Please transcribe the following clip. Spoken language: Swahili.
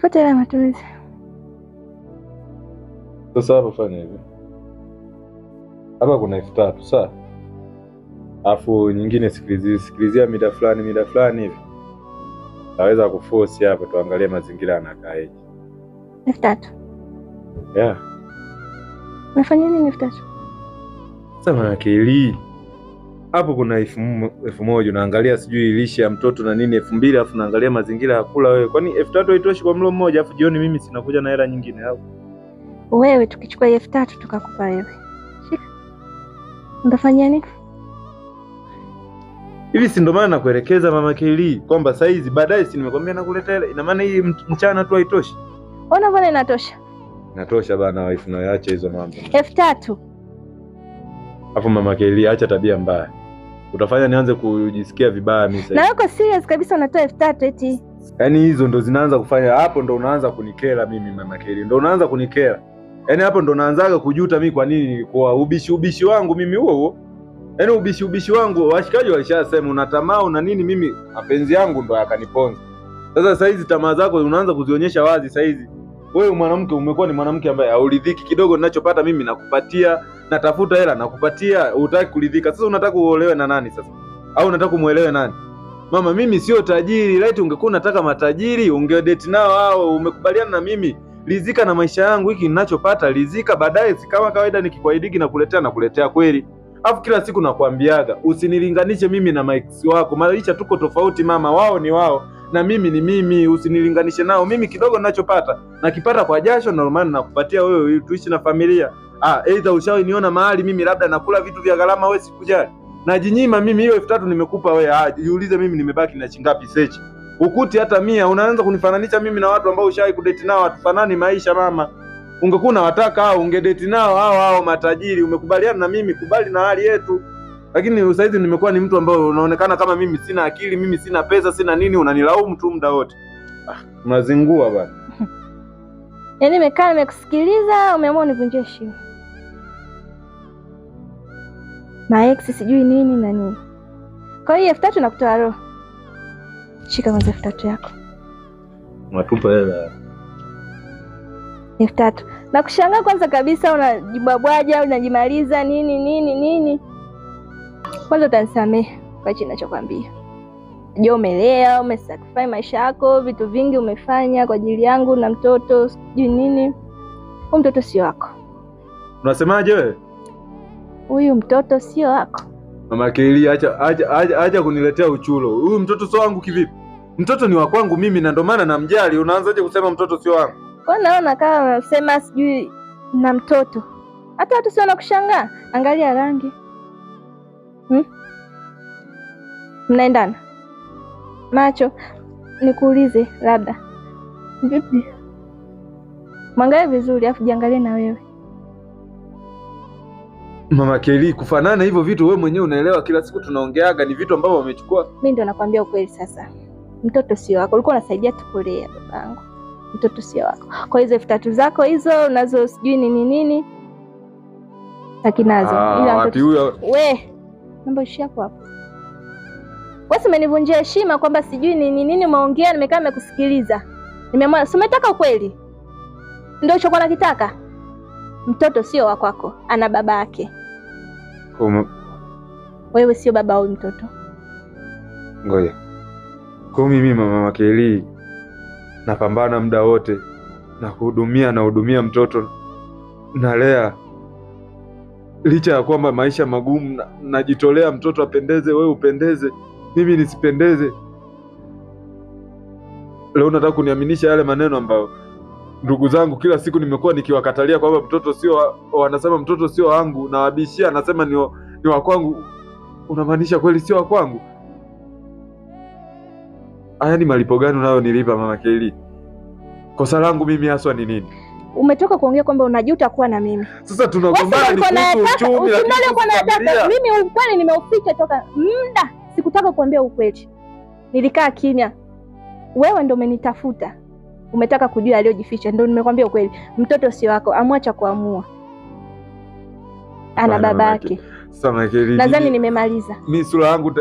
Pata hela matumizi. Sasa hapa fanya hivi. Hapa kuna 3000 sawa? Alafu nyingine sikilizia mida fulani hivi. Naweza kuforce hapa tuangalie mazingira yanakaaje. 3000. Yeah. Unafanya nini 3000? Sasa akili. Hapo kuna 1000 unaangalia sijui lishe ya mtoto na nini 2000 alafu naangalia mazingira ya kula wewe. Kwani 3000 haitoshi kwa mlo mmoja alafu jioni mimi sinakuja na hela nyingine au? Wewe tukichukua 3000 tukakupa wewe. Shika. Unafanya nini? Hivi si ndo maana nakuelekeza mama Keli kwamba saizi baadaye si nimekwambia nakuleta hela. Ina maana hii mchana tu haitoshi. Ona bwana inatosha. Inatosha bana wife na acha hizo mambo. 3000. Hapo mama Keli acha tabia mbaya. Utafanya nianze kujisikia vibaya mimi sasa. Na uko serious kabisa unatoa 3000 eti. Yaani hizo ndo zinaanza kufanya hapo ndo unaanza kunikera mimi mama Keli. Ndo unaanza kunikera. Yaani hapo ndo naanzaga kujuta mimi kwa nini kwa ubishi wangu mimi huo. Yaani ubishi wangu washikaji walishasema unatamaa una nini mimi mapenzi yangu ndo yakaniponza. Sasa saizi tamaa zako unaanza kuzionyesha wazi saizi. Wewe mwanamke umekuwa ni mwanamke ambaye hauridhiki kidogo ninachopata mimi nakupatia, natafuta hela nakupatia, hutaki kuridhika. Sasa unataka uolewe na nani sasa? Au unataka umuelewe nani? Mama mimi sio tajiri, laiti ungekuwa unataka matajiri, ungedate nao hao, umekubaliana na mimi. Rizika na maisha yangu hiki ninachopata, rizika baadaye si kama kawaida nikikuahidi nakuletea kweli. Afu kila siku nakwambiaga, usinilinganishe mimi na max wako. Maisha tuko tofauti mama, wao ni wao na mimi ni mimi, usinilinganishe nao. Mimi kidogo ninachopata nakipata kwa jasho na maana nakupatia wewe tuishi na familia. Aidha ushawahi niona mahali mimi labda nakula vitu vya gharama wewe sikujali. Najinyima mimi hiyo 3000 nimekupa wewe. Jiulize mimi nimebaki na shingapi sechi. Ukuti hata 100 unaanza kunifananisha mimi na watu ambao ushawahi kudate nao hatufanani maisha mama. Ungekuwa unawataka au ungedate nao hao matajiri, umekubaliana na mimi, kubali na hali yetu. Lakini sasa hivi nimekuwa ni mtu ambaye unaonekana kama mimi sina akili, mimi sina pesa, sina nini, unanilaumu tu muda wote. Unazingua bana. Yaani nimekaa nimekusikiliza, umeamua univunjie heshima. Na ex sijui nini na nini. Kwa hiyo 3000 nakutoa roho. Shika kwanza 3000 yako. Unatupa hela. 3000. Na kushangaa kwanza kabisa unajibwabwaja, unajimaliza nini. Kwanza utanisamehe kwa hicho ninachokwambia. Je, umelea, umesacrifice maisha yako, vitu vingi umefanya kwa ajili yangu na mtoto, sijui nini. Huyu mtoto sio wako. Unasemaje wewe? Huyu mtoto sio wako. Mama Keli acha kuniletea uchulo. Huyu mtoto sio wangu kivipi? Mtoto ni wa kwangu mimi na ndo maana namjali. Unaanzaje kusema mtoto sio wangu? Kwa naona kama unasema sijui na mtoto. Hata watu sio wanakushangaa. Angalia rangi. Mnaendana? Macho, nikuulize labda. Vipi? Mwangalie vizuri afu jiangalie na wewe. Mama Keli, kufanana hivyo vitu wewe mwenyewe unaelewa, kila siku tunaongeaga ni vitu ambavyo wamechukua. Mimi ndo nakwambia ukweli sasa. Mtoto sio wako. Ulikuwa unasaidia tukulea babangu. Mtoto sio wako. Kwa hizo 3000 zako hizo unazo sijui nini. Takinazo. Wapi huyo? We, mambo ishi hapo. Wewe umenivunjia heshima kwamba sijui nini umeongea, nimekaa nimekusikiliza. Nimeamua, si umetaka ukweli? Ndio ulichokuwa unakitaka? Mtoto sio wa kwako, ana baba yake. Wewe sio baba wa mtoto. Ngoja. Kwa mimi mama Keli napambana muda wote na nahudumia mtoto nalea, licha ya kwamba maisha magumu najitolea mtoto apendeze, wewe upendeze, mimi nisipendeze. Leo unataka kuniaminisha yale maneno ambayo ndugu zangu kila siku nimekuwa nikiwakatalia kwamba mtoto sio, wanasema mtoto sio wangu, na wabishia anasema ni wa kwangu. Unamaanisha kweli sio wa kwangu? Haya ni malipo gani unayo nilipa mama Keli? Kosa langu mimi haswa ni nini? Umetoka kuongea kwamba unajuta kuwa na mimi. Sasa tunagombana ni kuhusu uchumi, lakini mimi ukweli nimeuficha toka muda. Sikutaka kuambia ukweli. Nilikaa kimya. Wewe ndio umenitafuta. Umetaka kujua aliyojificha, ndio nimekwambia ukweli. Mtoto sio wako, amwacha kuamua. Ana babake. Sasa Keli, nadhani nimemaliza. Mimi sura yangu